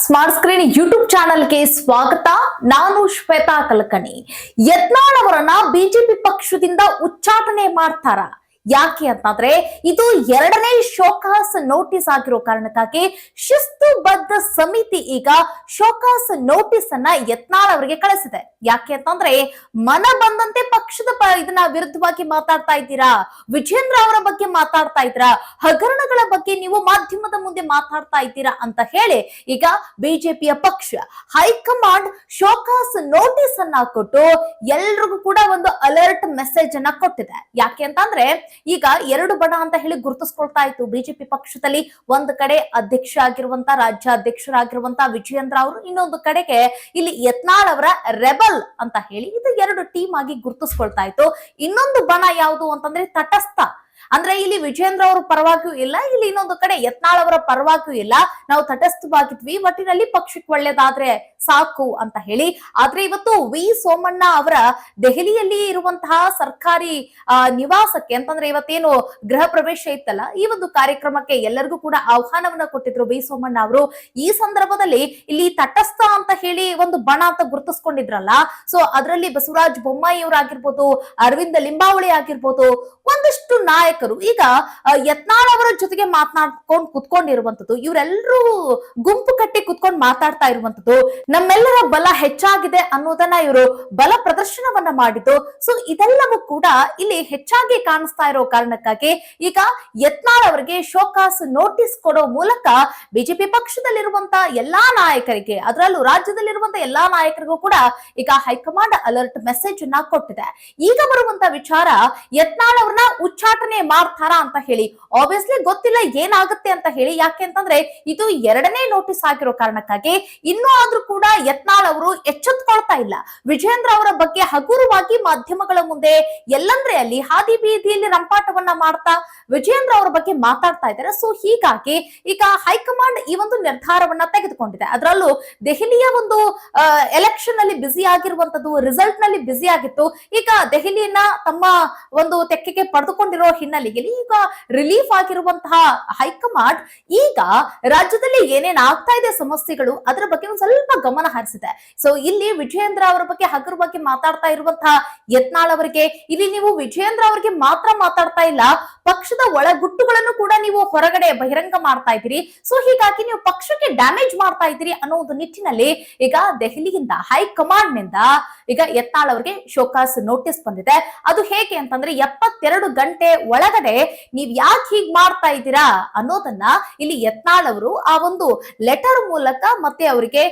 Smart screen YouTube ಚಾನೆಲ್ಗೆ ಸ್ವಾಗತ. ನಾನು ಶ್ವೇತಾ ಕಲ್ಕಣಿ. ಯತ್ನಾಳ್ ಅವರನ್ನ ಬಿಜೆಪಿ ಪಕ್ಷದಿಂದ ಉಚ್ಚಾಟನೆ ಮಾಡ್ತಾರ. ಯಾಕೆ ಅಂತಂದ್ರೆ ಇದು ಎರಡನೇ ಶೋಕಾಸ್ ನೋಟಿಸ್ ಆಗಿರೋ ಕಾರಣಕ್ಕಾಗಿ ಶಿಸ್ತುಬದ್ಧ ಸಮಿತಿ ಈಗ ಶೋಕಾಸ್ ನೋಟಿಸ್ ಅನ್ನ ಯತ್ನಾಳ್ ಅವರಿಗೆ ಕಳಿಸಿದೆ. ಯಾಕೆ ಅಂತಂದ್ರೆ ಮನ ಬಂದಂತೆ ಪಕ್ಷದ ಇದನ್ನ ವಿರುದ್ಧವಾಗಿ ಮಾತಾಡ್ತಾ ಇದ್ದೀರಾ, ವಿಜೇಂದ್ರ ಅವರ ಬಗ್ಗೆ ಮಾತಾಡ್ತಾ ಇದ್ದೀರಾ, ಹಗರಣಗಳ ಬಗ್ಗೆ ನೀವು ಮಾಧ್ಯಮದ ಮುಂದೆ ಮಾತಾಡ್ತಾ ಇದ್ದೀರಾ ಅಂತ ಹೇಳಿ ಈಗ ಬಿಜೆಪಿಯ ಪಕ್ಷ ಹೈಕಮಾಂಡ್ ಶೋಕಾಸ್ ನೋಟಿಸ್ ಅನ್ನ ಕೊಟ್ಟು ಎಲ್ರಿಗೂ ಕೂಡ ಒಂದು ಅಲರ್ಟ್ ಮೆಸೇಜ್ ಅನ್ನ ಕೊಟ್ಟಿದೆ. ಯಾಕೆ ಅಂತಂದ್ರೆ ಈಗ ಎರಡು ಬಣ ಅಂತ ಹೇಳಿ ಗುರುತಿಸ್ಕೊಳ್ತಾ ಇತ್ತು ಬಿಜೆಪಿ ಪಕ್ಷದಲ್ಲಿ. ಒಂದು ಕಡೆ ಅಧ್ಯಕ್ಷ ಆಗಿರುವಂತ ರಾಜ್ಯಾಧ್ಯಕ್ಷರಾಗಿರುವಂತ ವಿಜಯೇಂದ್ರ ಅವರು, ಇನ್ನೊಂದು ಕಡೆಗೆ ಇಲ್ಲಿ ಯತ್ನಾಳ್ ಅವರ ರೆಬಲ್ ಅಂತ ಹೇಳಿ ಇದು ಎರಡು ಟೀಮ್ ಆಗಿ ಗುರುತಿಸ್ಕೊಳ್ತಾ ಇತ್ತು. ಇನ್ನೊಂದು ಬಣ ಯಾವುದು ಅಂತಂದ್ರೆ ತಟಸ್ಥ, ಅಂದ್ರೆ ಇಲ್ಲಿ ವಿಜೇಂದ್ರ ಅವರ ಪರವಾಗಿಯೂ ಇಲ್ಲ, ಇಲ್ಲಿ ಇನ್ನೊಂದು ಕಡೆ ಯತ್ನಾಳ್ ಅವರ ಪರವಾಗಿಯೂ ಇಲ್ಲ, ನಾವು ತಟಸ್ಥವಾಗಿದ್ವಿ, ಒಟ್ಟಿನಲ್ಲಿ ಪಕ್ಷಕ್ಕೆ ಒಳ್ಳೇದಾದ್ರೆ ಸಾಕು ಅಂತ ಹೇಳಿ. ಆದ್ರೆ ಇವತ್ತು ವಿ ಸೋಮಣ್ಣ ಅವರ ದೆಹಲಿಯಲ್ಲಿ ಇರುವಂತಹ ಸರ್ಕಾರಿ ನಿವಾಸಕ್ಕೆ ಅಂತಂದ್ರೆ ಇವತ್ತೇನು ಗೃಹ ಪ್ರವೇಶ ಇತ್ತಲ್ಲ, ಈ ಒಂದು ಕಾರ್ಯಕ್ರಮಕ್ಕೆ ಎಲ್ಲರಿಗೂ ಕೂಡ ಆಹ್ವಾನವನ್ನ ಕೊಟ್ಟಿದ್ರು ವಿ ಸೋಮಣ್ಣ ಅವರು. ಈ ಸಂದರ್ಭದಲ್ಲಿ ಇಲ್ಲಿ ತಟಸ್ಥ ಅಂತ ಹೇಳಿ ಒಂದು ಬಣ ಅಂತ ಗುರುತಿಸ್ಕೊಂಡಿದ್ರಲ್ಲ, ಸೊ ಅದರಲ್ಲಿ ಬಸವರಾಜ ಬೊಮ್ಮಾಯಿ ಅವರಾಗಿರ್ಬೋದು, ಅರವಿಂದ ಲಿಂಬಾವಳಿ ಆಗಿರ್ಬೋದು, ಒಂದಷ್ಟು ನಾಯಕರು ಈಗ ಯತ್ನಾಳ್ ಅವರ ಜೊತೆಗೆ ಮಾತನಾಡ್ಕೊಂಡು ಕುತ್ಕೊಂಡಿರುವಂತದ್ದು, ಇವರೆಲ್ಲರೂ ಗುಂಪು ಕಟ್ಟಿ ಕುತ್ಕೊಂಡು ಮಾತಾಡ್ತಾ ಇರುವಂತದ್ದು, ನಮ್ಮೆಲ್ಲರ ಬಲ ಹೆಚ್ಚಾಗಿದೆ ಅನ್ನೋದನ್ನ ಇವರು ಬಲ ಪ್ರದರ್ಶನವನ್ನ ಮಾಡಿದ್ದು. ಸೊ ಇದೆಲ್ಲವೂ ಕೂಡ ಇಲ್ಲಿ ಹೆಚ್ಚಾಗಿ ಕಾಣಿಸ್ತಾ ಇರೋ ಕಾರಣಕ್ಕಾಗಿ ಈಗ ಯತ್ನಾಳ್ ಅವರಿಗೆ ಶೋಕಾಸ್ ನೋಟಿಸ್ ಕೊಡೋ ಮೂಲಕ ಬಿಜೆಪಿ ಪಕ್ಷದಲ್ಲಿರುವಂತ ಎಲ್ಲಾ ನಾಯಕರಿಗೆ, ಅದರಲ್ಲೂ ರಾಜ್ಯದಲ್ಲಿರುವಂತ ಎಲ್ಲಾ ನಾಯಕರಿಗೂ ಕೂಡ ಈಗ ಹೈಕಮಾಂಡ್ ಅಲರ್ಟ್ ಮೆಸೇಜ್ ಅನ್ನ ಕೊಟ್ಟಿದೆ. ಈಗ ಬರುವಂತ ವಿಚಾರ ಯತ್ನಾಳ್ ಅವ್ರನ್ನ ಉಚ್ಚಾಟನೆ ಮಾಡ್ತಾರಾ ಅಂತ ಹೇಳಿ ಆಬ್ವಿಯಸ್ಲಿ ಗೊತ್ತಿಲ್ಲ ಏನಾಗುತ್ತೆ ಅಂತ ಹೇಳಿ. ಯಾಕೆ ಅಂತಂದ್ರೆ ಇದು ಎರಡನೇ ನೋಟಿಸ್ ಆಗಿರೋ ಕಾರಣಕ್ಕಾಗಿ ಇನ್ನೂ ಆದ್ರೂ ಕೂಡ ಯತ್ನಾಳ್ ಅವರು ಎಚ್ಚೆತ್ತುಕೊಳ್ತಾ ಇಲ್ಲ. ವಿಜೇಂದ್ರ ಅವರ ಬಗ್ಗೆ ಹಗುರವಾಗಿ ಮಾಧ್ಯಮಗಳ ಮುಂದೆ ಎಲ್ಲಂದ್ರೆ ಅಲ್ಲಿ ಹಾದಿ ಬೀದಿಯಲ್ಲಿ ರಂಪಾಟವನ್ನ ಮಾಡ್ತಾ ವಿಜೇಂದ್ರ ಅವರ ಬಗ್ಗೆ ಮಾತಾಡ್ತಾ ಇದ್ದಾರೆ. ಸೊ ಹೀಗಾಗಿ ಈಗ ಹೈಕಮಾಂಡ್ ಈ ಒಂದು ನಿರ್ಧಾರವನ್ನ ತೆಗೆದುಕೊಂಡಿದೆ. ಅದರಲ್ಲೂ ದೆಹಲಿಯ ಒಂದು ಎಲೆಕ್ಷನ್ ಅಲ್ಲಿ ಬ್ಯುಸಿ ಆಗಿರುವಂತದ್ದು, ರಿಸಲ್ಟ್ ನಲ್ಲಿ ಬ್ಯುಸಿ ಆಗಿತ್ತು. ಈಗ ದೆಹಲಿಯನ್ನ ತಮ್ಮ ಒಂದು ತೆಕ್ಕೆಗೆ ಪಡೆದುಕೊಂಡಿರೋ ಹಿನ್ನೆಲೆಯಲ್ಲಿ ಈಗ ರಿಲೀಫ್ ಆಗಿರುವಂತಹ ಹೈಕಮಾಂಡ್ ಈಗ ರಾಜ್ಯದಲ್ಲಿ ಏನೇನ್ ಆಗ್ತಾ ಇದೆ ಸಮಸ್ಯೆಗಳು ಅದರ ಬಗ್ಗೆ ಒಂದು ಸ್ವಲ್ಪ ಗಮನ ಹರಿಸಿದೆ. ಸೊ ಇಲ್ಲಿ ವಿಜಯೇಂದ್ರ ಅವರ ಬಗ್ಗೆ ಹಗುರವಾಗಿ ಮಾತಾಡ್ತಾ ಇರುವಂತಹ ಯತ್ನಾಳ್ ಅವರಿಗೆ, ಇಲ್ಲಿ ನೀವು ವಿಜಯೇಂದ್ರ ಅವರಿಗೆ ಮಾತ್ರ ಮಾತಾಡ್ತಾ ಇಲ್ಲ, ಪಕ್ಷದ ಒಳಗುಟ್ಟುಗಳನ್ನು ಕೂಡ ನೀವು ಹೊರಗಡೆ ಬಹಿರಂಗ ಮಾಡ್ತಾ ಇದ್ದೀರಿ. ಸೊ ಹೀಗಾಗಿ ನೀವು ಪಕ್ಷಕ್ಕೆ ಡ್ಯಾಮೇಜ್ ಮಾಡ್ತಾ ಇದ್ದೀರಿ ಅನ್ನೋ ಒಂದು ನಿಟ್ಟಿನಲ್ಲಿ ಈಗ ದೆಹಲಿಯಿಂದ ಹೈಕಮಾಂಡ್ ನಿಂದ ಈಗ ಯತ್ನಾಳ್ ಅವರಿಗೆ ಶೋಕಾಸ್ ನೋಟಿಸ್ ಬಂದಿದೆ. ಅದು ಹೇಗೆ ಅಂತಂದ್ರೆ 72 ಗಂಟೆ ಒಳಗಡೆ ನೀವ್ ಯಾಕೆ ಹೀಗ್ ಮಾಡ್ತಾ ಇದ್ದೀರಾ ಅನ್ನೋದನ್ನ ಇಲ್ಲಿ ಯತ್ನಾಳ್ ಅವರು ಆ ಒಂದು ಲೆಟರ್ ಮೂಲಕ ಮತ್ತೆ ಅವರಿಗೆ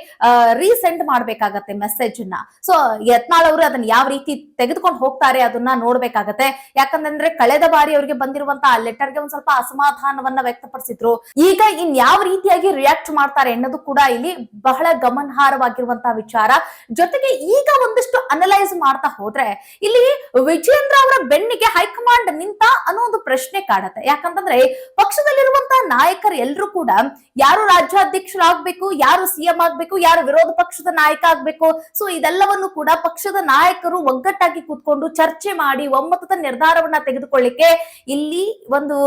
ರೀಸೆಂಡ್ ಮಾಡ್ಬೇಕಾಗತ್ತೆ ಮೆಸೇಜ್ ಅನ್ನ. ಸೊ ಯತ್ನಾಳ್ ಅವರು ಅದನ್ನ ಯಾವ ರೀತಿ ತೆಗೆದುಕೊಂಡು ಹೋಗ್ತಾರೆ ಅದನ್ನ ನೋಡ್ಬೇಕಾಗತ್ತೆ. ಯಾಕಂದ್ರೆ ಕಳೆದ ಬಾರಿ ಅವರಿಗೆ ಬಂದಿರುವಂತಹ ಲೆಟರ್ಗೆ ಒಂದ್ ಸ್ವಲ್ಪ ಅಸಮಾಧಾನವನ್ನ ವ್ಯಕ್ತಪಡಿಸಿದ್ರು. ಈಗ ಇನ್ ಯಾವ ರೀತಿಯಾಗಿ ರಿಯಾಕ್ಟ್ ಮಾಡ್ತಾರೆ ಅನ್ನೋದು ಕೂಡ ಇಲ್ಲಿ ಬಹಳ ಗಮನಾರ್ಹವಾಗಿರುವಂತಹ ವಿಚಾರ. ಜೊತೆಗೆ ಈಗ ಒಂದಿಷ್ಟು ಅನಲೈಸ್ ಮಾಡ್ತಾ ಹೋದ್ರೆ ಇಲ್ಲಿ ವಿಜೇಂದ್ರ ಅವರ ಬೆನ್ನಿಗೆ ಹೈಕಮಾಂಡ್ ನಿಂತ ಅನ್ನೋ ಒಂದು ಪ್ರಶ್ನೆ ಕಾಡತ್ತೆ. ಯಾಕಂತಂದ್ರೆ ಪಕ್ಷದಲ್ಲಿರುವಂತಹ ನಾಯಕರು ಎಲ್ಲರೂ ಕೂಡ ಯಾರು ರಾಜ್ಯಾಧ್ಯಕ್ಷರಾಗ್ಬೇಕು, ಯಾರು ಸಿಎಂ ಆಗ್ಬೇಕು, ಯಾರು ವಿರೋಧ ಪಕ್ಷದ ನಾಯಕ ಆಗ್ಬೇಕು, ಸೊ ಇದೆಲ್ಲವನ್ನು ಕೂಡ ಪಕ್ಷದ ನಾಯಕರು ಒಗ್ಗಟ್ಟಾಗಿ ಕೂತ್ಕೊಂಡು ಚರ್ಚೆ ಮಾಡಿ ಒಮ್ಮತದ ನಿರ್ಧಾರವನ್ನ ತೆಗೆದುಕೊಳ್ಳಿಕ್ಕೆ ಇಲ್ಲಿ ಒಂದು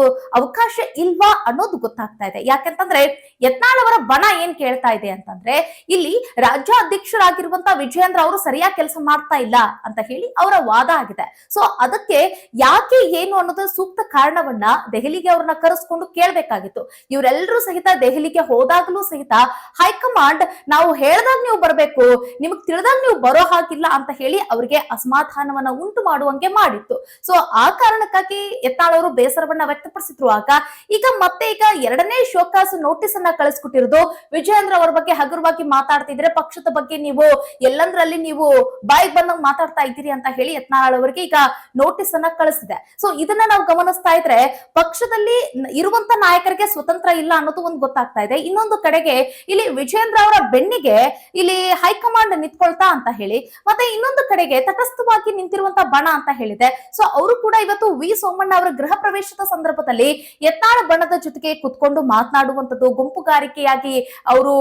ಅವಕಾಶ ಇಲ್ವಾ ಅನ್ನೋದು ಗೊತ್ತಾಗ್ತಾ ಇದೆ. ಯಾಕಂತಂದ್ರೆ ಯತ್ನಾಳ್ ಅವರ ಬಣ ಏನ್ ಕೇಳ್ತಾ ಇದೆ ಅಂತಂದ್ರೆ ಇಲ್ಲಿ ರಾಜ್ಯಾಧ್ಯಕ್ಷರಾಗಿರುವಂತಹ ವಿಜಯೇಂದ್ರ ಅವರು ಸರಿಯಾಗಿ ಕೆಲಸ ಮಾಡ್ತಾ ಇಲ್ಲ ಅಂತ ಹೇಳಿ ಅವರ ವಾದ ಆಗಿದೆ. ಸೊ ಅದಕ್ಕೆ ಯಾಕೆ ಏನು ಅನ್ನೋದು ಸೂಕ್ತ ಕಾರಣವನ್ನ ದೆಹಲಿಗೆ ಅವ್ರನ್ನ ಕರೆಸ್ಕೊಂಡು ಕೇಳ್ಬೇಕಾಗಿತ್ತು. ಇವರೆಲ್ಲರೂ ಸಹಿತ ದೆಹಲಿಗೆ ಹೋದಾಗಲೂ ಸಹಿತ ಹೈಕಮಾಂಡ್ ನಾವು ಹೇಳ್ದಾಗ ನೀವು ಬರ್ಬೇಕು, ನಿಮಗ್ ತಿಳಿದಾಗ ನೀವು ಬರೋ ಹಾಗಿಲ್ಲ ಅಂತ ಹೇಳಿ ಅವರಿಗೆ ಅಸಮಾಧಾನವನ್ನ ಉಂಟು ಮಾಡುವಂಗೆ ಮಾಡಿತ್ತು. ಸೊ ಆ ಕಾರಣಕ್ಕಾಗಿ ಯತ್ನಾಳ್ ಅವರು ಬೇಸರವನ್ನ ವ್ಯಕ್ತಪಡಿಸಿದ್ರು. ಈಗ ಮತ್ತೆ ಎರಡನೇ ಶೋಕಾಸ್ ನೋಟಿಸ್ ಅನ್ನ ಕಳಿಸ್ಕೊಟ್ಟಿರೋದು ವಿಜಯೇಂದ್ರ ಅವರ ಬಗ್ಗೆ ಹಗುರವಾಗಿ ಮಾತಾಡ್ತಿದ್ರೆ, ಪಕ್ಷದ ಬಗ್ಗೆ ನೀವು ಎಲ್ಲಂದ್ರಲ್ಲಿ ನೀವು ಬಾಯಿಗೆ ಬಂದಂಗ್ ಮಾತಾಡ್ತಾ ಇದ್ದೀರಿ ಅಂತ ಹೇಳಿ ಯತ್ನಾಳ್ ಅವರಿಗೆ ಈಗ ನೋಟಿಸ್ ಅನ್ನ ಕಳಿಸಿದೆ. ಸೊ ಇದನ್ನ ನಾವು ಗಮನಿಸ್ತಾ ಇದ್ರೆ ಪಕ್ಷದಲ್ಲಿ ಇರುವಂತ ನಾಯಕರಿಗೆ ಸ್ವತಂತ್ರ ಇಲ್ಲ ಅನ್ನೋದು ಒಂದು ಗೊತ್ತಾಗ್ತಾ ಇದೆ. ಇನ್ನೊಂದು ಕಡೆಗೆ ಇಲ್ಲಿ ವಿಜಯೇಂದ್ರ ಅವರ ಬೆನ್ನಿಗೆ ಇಲ್ಲಿ ಹೈಕಮಾಂಡ್ ನಿಂತ್ಕೊಳ್ತಾ ಅಂತ ಹೇಳಿ, ಮತ್ತೆ ಇನ್ನೊಂದು ಕಡೆಗೆ ತಟಸ್ಥವಾಗಿ ನಿಂತಿರುವಂತ ಬಣ ಅಂತ ಹೇಳಿದೆ. ಸೊ ಅವರು ಕೂಡ ಇವತ್ತು ವಿ ಸೋಮಣ್ಣ ಅವರ ಗೃಹ ಪ್ರವೇಶದ ಸಂದರ್ಭದಲ್ಲಿ ಯತ್ನಾಳ್ ಬಣದ ಜೊತೆಗೆ ಕುತ್ಕೊಂಡು ಮಾತನಾಡುವಂತದ್ದು, ಗುಂಪುಗಾರಿಕೆಯಾಗಿ ಅವರು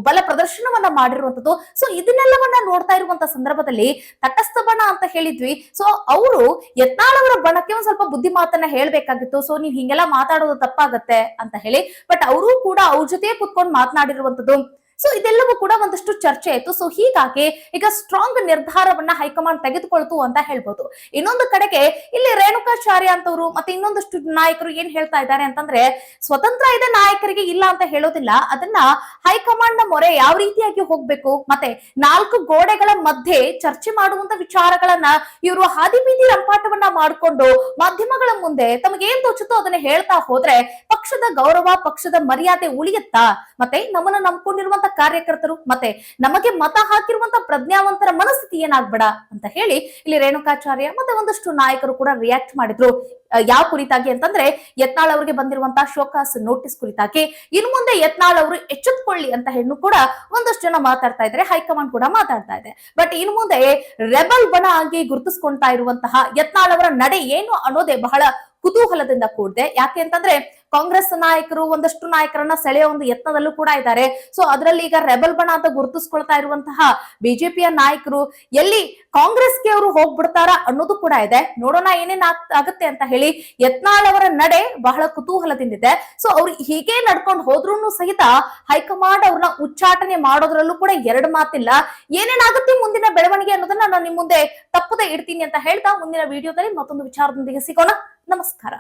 ಬಲ ಪ್ರದರ್ಶನವನ್ನ ಮಾಡಿರುವಂತದ್ದು. ಸೊ ಇದನ್ನೆಲ್ಲವನ್ನ ನೋಡ್ತಾ ಇರುವಂತ ಸಂದರ್ಭದಲ್ಲಿ ತಟಸ್ಥ ಬಣ ಅಂತ ಹೇಳಿದ್ವಿ. ಸೊ ಅವರು ಯತ್ನಾಳ್ ಅವರ ಬಣಕ್ಕೆ ಒಂದ್ ಸ್ವಲ್ಪ ಬುದ್ಧಿ ಮಾತನ್ನ ಹೇಳ್ಬೇಕಾಗಿತ್ತು. ಸೊ ನೀವ್ ಹಿಂಗೆಲ್ಲ ಮಾತಾಡೋದು ತಪ್ಪಾಗತ್ತೆ ಅಂತ ಹೇಳಿ, ಬಟ್ ಅವರು ಕೂಡ ಅವ್ರ ಜೊತೆ ಕುತ್ಕೊಂಡು ಮಾತನಾಡಿರುವಂತದ್ದು. ಸೊ ಇದೆಲ್ಲವೂ ಕೂಡ ಒಂದಷ್ಟು ಚರ್ಚೆ ಆಯ್ತು. ಸೊ ಹೀಗಾಗಿ ಈಗ ಸ್ಟ್ರಾಂಗ್ ನಿರ್ಧಾರವನ್ನ ಹೈಕಮಾಂಡ್ ತೆಗೆದುಕೊಳ್ತು ಅಂತ ಹೇಳ್ಬೋದು. ಇನ್ನೊಂದು ಕಡೆಗೆ ಇಲ್ಲಿ ರೇಣುಕಾಚಾರ್ಯ ಅಂತವರು ಮತ್ತೆ ಇನ್ನೊಂದಷ್ಟು ನಾಯಕರು ಏನ್ ಹೇಳ್ತಾ ಇದ್ದಾರೆ ಅಂತಂದ್ರೆ, ಸ್ವತಂತ್ರ ಇದೆ ನಾಯಕರಿಗೆ ಇಲ್ಲ ಅಂತ ಹೇಳೋದಿಲ್ಲ, ಅದನ್ನ ಹೈಕಮಾಂಡ್ ನ ಮೊರೆ ಯಾವ ರೀತಿಯಾಗಿ ಹೋಗ್ಬೇಕು, ಮತ್ತೆ ನಾಲ್ಕು ಗೋಡೆಗಳ ಮಧ್ಯೆ ಚರ್ಚೆ ಮಾಡುವಂತ ವಿಚಾರಗಳನ್ನ ಇವರು ಹಾದಿ ಬೀದಿ ರಂಪಾಟವನ್ನ ಮಾಡಿಕೊಂಡು ಮಾಧ್ಯಮಗಳ ಮುಂದೆ ತಮಗೆ ಏನ್ ತೋಚುತ್ತೋ ಅದನ್ನ ಹೇಳ್ತಾ ಹೋದ್ರೆ ಪಕ್ಷದ ಗೌರವ, ಪಕ್ಷದ ಮರ್ಯಾದೆ ಉಳಿಯುತ್ತಾ? ಮತ್ತೆ ನಮ್ಮನ್ನ ನಂಬ್ಕೊಂಡಿರುವಂತ ಕಾರ್ಯಕರ್ತರು ಮತ್ತೆ ನಮಗೆ ಮತ ಹಾಕಿರುವಂತ ಪ್ರಜ್ಞಾವಂತರ ಮನಸ್ಥಿತಿ ಏನಾಗ್ಬೇಡ ಅಂತ ಹೇಳಿ ಇಲ್ಲಿ ರೇಣುಕಾಚಾರ್ಯ ಮತ್ತೆ ಒಂದಷ್ಟು ನಾಯಕರು ಕೂಡ ರಿಯಾಕ್ಟ್ ಮಾಡಿದ್ರು. ಯಾವ ಕುರಿತಾಗಿ ಅಂತಂದ್ರೆ, ಯತ್ನಾಳ್ ಅವರಿಗೆ ಬಂದಿರುವಂತಹ ಶೋಕಾಸ್ ನೋಟಿಸ್ ಕುರಿತಾಗಿ ಇನ್ನು ಮುಂದೆ ಯತ್ನಾಳ್ ಅವರು ಎಚ್ಚೆತ್ತುಕೊಳ್ಳಿ ಅಂತ ಹೇಳಿ ಕೂಡ ಒಂದಷ್ಟು ಜನ ಮಾತಾಡ್ತಾ ಇದ್ದಾರೆ, ಹೈಕಮಾಂಡ್ ಕೂಡ ಮಾತಾಡ್ತಾ ಇದೆ. ಬಟ್ ಇನ್ನು ಮುಂದೆ ರೆಬಲ್ ಬಣ ಆಗಿ ಗುರುತಿಸ್ಕೊಂತಾ ಇರುವಂತಹ ಯತ್ನಾಳ್ ಅವರ ನಡೆ ಏನು ಅನ್ನೋದೇ ಬಹಳ ಕುತೂಹಲದಿಂದ ಕೂಡಿದೆ. ಯಾಕೆ ಅಂತಂದ್ರೆ ಕಾಂಗ್ರೆಸ್ ನಾಯಕರು ಒಂದಷ್ಟು ನಾಯಕರನ್ನ ಸೆಳೆಯೋ ಒಂದು ಯತ್ನದಲ್ಲೂ ಕೂಡ ಇದ್ದಾರೆ. ಸೊ ಅದರಲ್ಲಿ ಈಗ ರೆಬಲ್ ಬಣ ಅಂತ ಗುರುತಿಸ್ಕೊಳ್ತಾ ಇರುವಂತಹ ಬಿಜೆಪಿಯ ನಾಯಕರು ಎಲ್ಲಿ ಕಾಂಗ್ರೆಸ್ಗೆ ಅವರು ಹೋಗ್ಬಿಡ್ತಾರ ಅನ್ನೋದು ಕೂಡ ಇದೆ. ನೋಡೋಣ ಏನೇನ್ ಆಗುತ್ತೆ ಅಂತ ಹೇಳಿ. ಯತ್ನಾಳ್ ಅವರ ನಡೆ ಬಹಳ ಕುತೂಹಲದಿಂದಿದೆ. ಸೊ ಅವ್ರು ಹೀಗೆ ನಡ್ಕೊಂಡು ಹೋದ್ರೂ ಸಹಿತ ಹೈಕಮಾಂಡ್ ಅವ್ರನ್ನ ಉಚ್ಚಾಟನೆ ಮಾಡೋದ್ರಲ್ಲೂ ಕೂಡ ಎರಡು ಮಾತಿಲ್ಲ. ಏನೇನಾಗುತ್ತೆ ಮುಂದಿನ ಬೆಳವಣಿಗೆ ಅನ್ನೋದನ್ನ ನಾನು ನಿಮ್ ಮುಂದೆ ತಪ್ಪದೆ ಇಡ್ತೀನಿ ಅಂತ ಹೇಳ್ತಾ ಮುಂದಿನ ವಿಡಿಯೋದಲ್ಲಿ ಮತ್ತೊಂದು ವಿಚಾರದೊಂದಿಗೆ ಸಿಗೋಣ. ನಮಸ್ಕಾರ.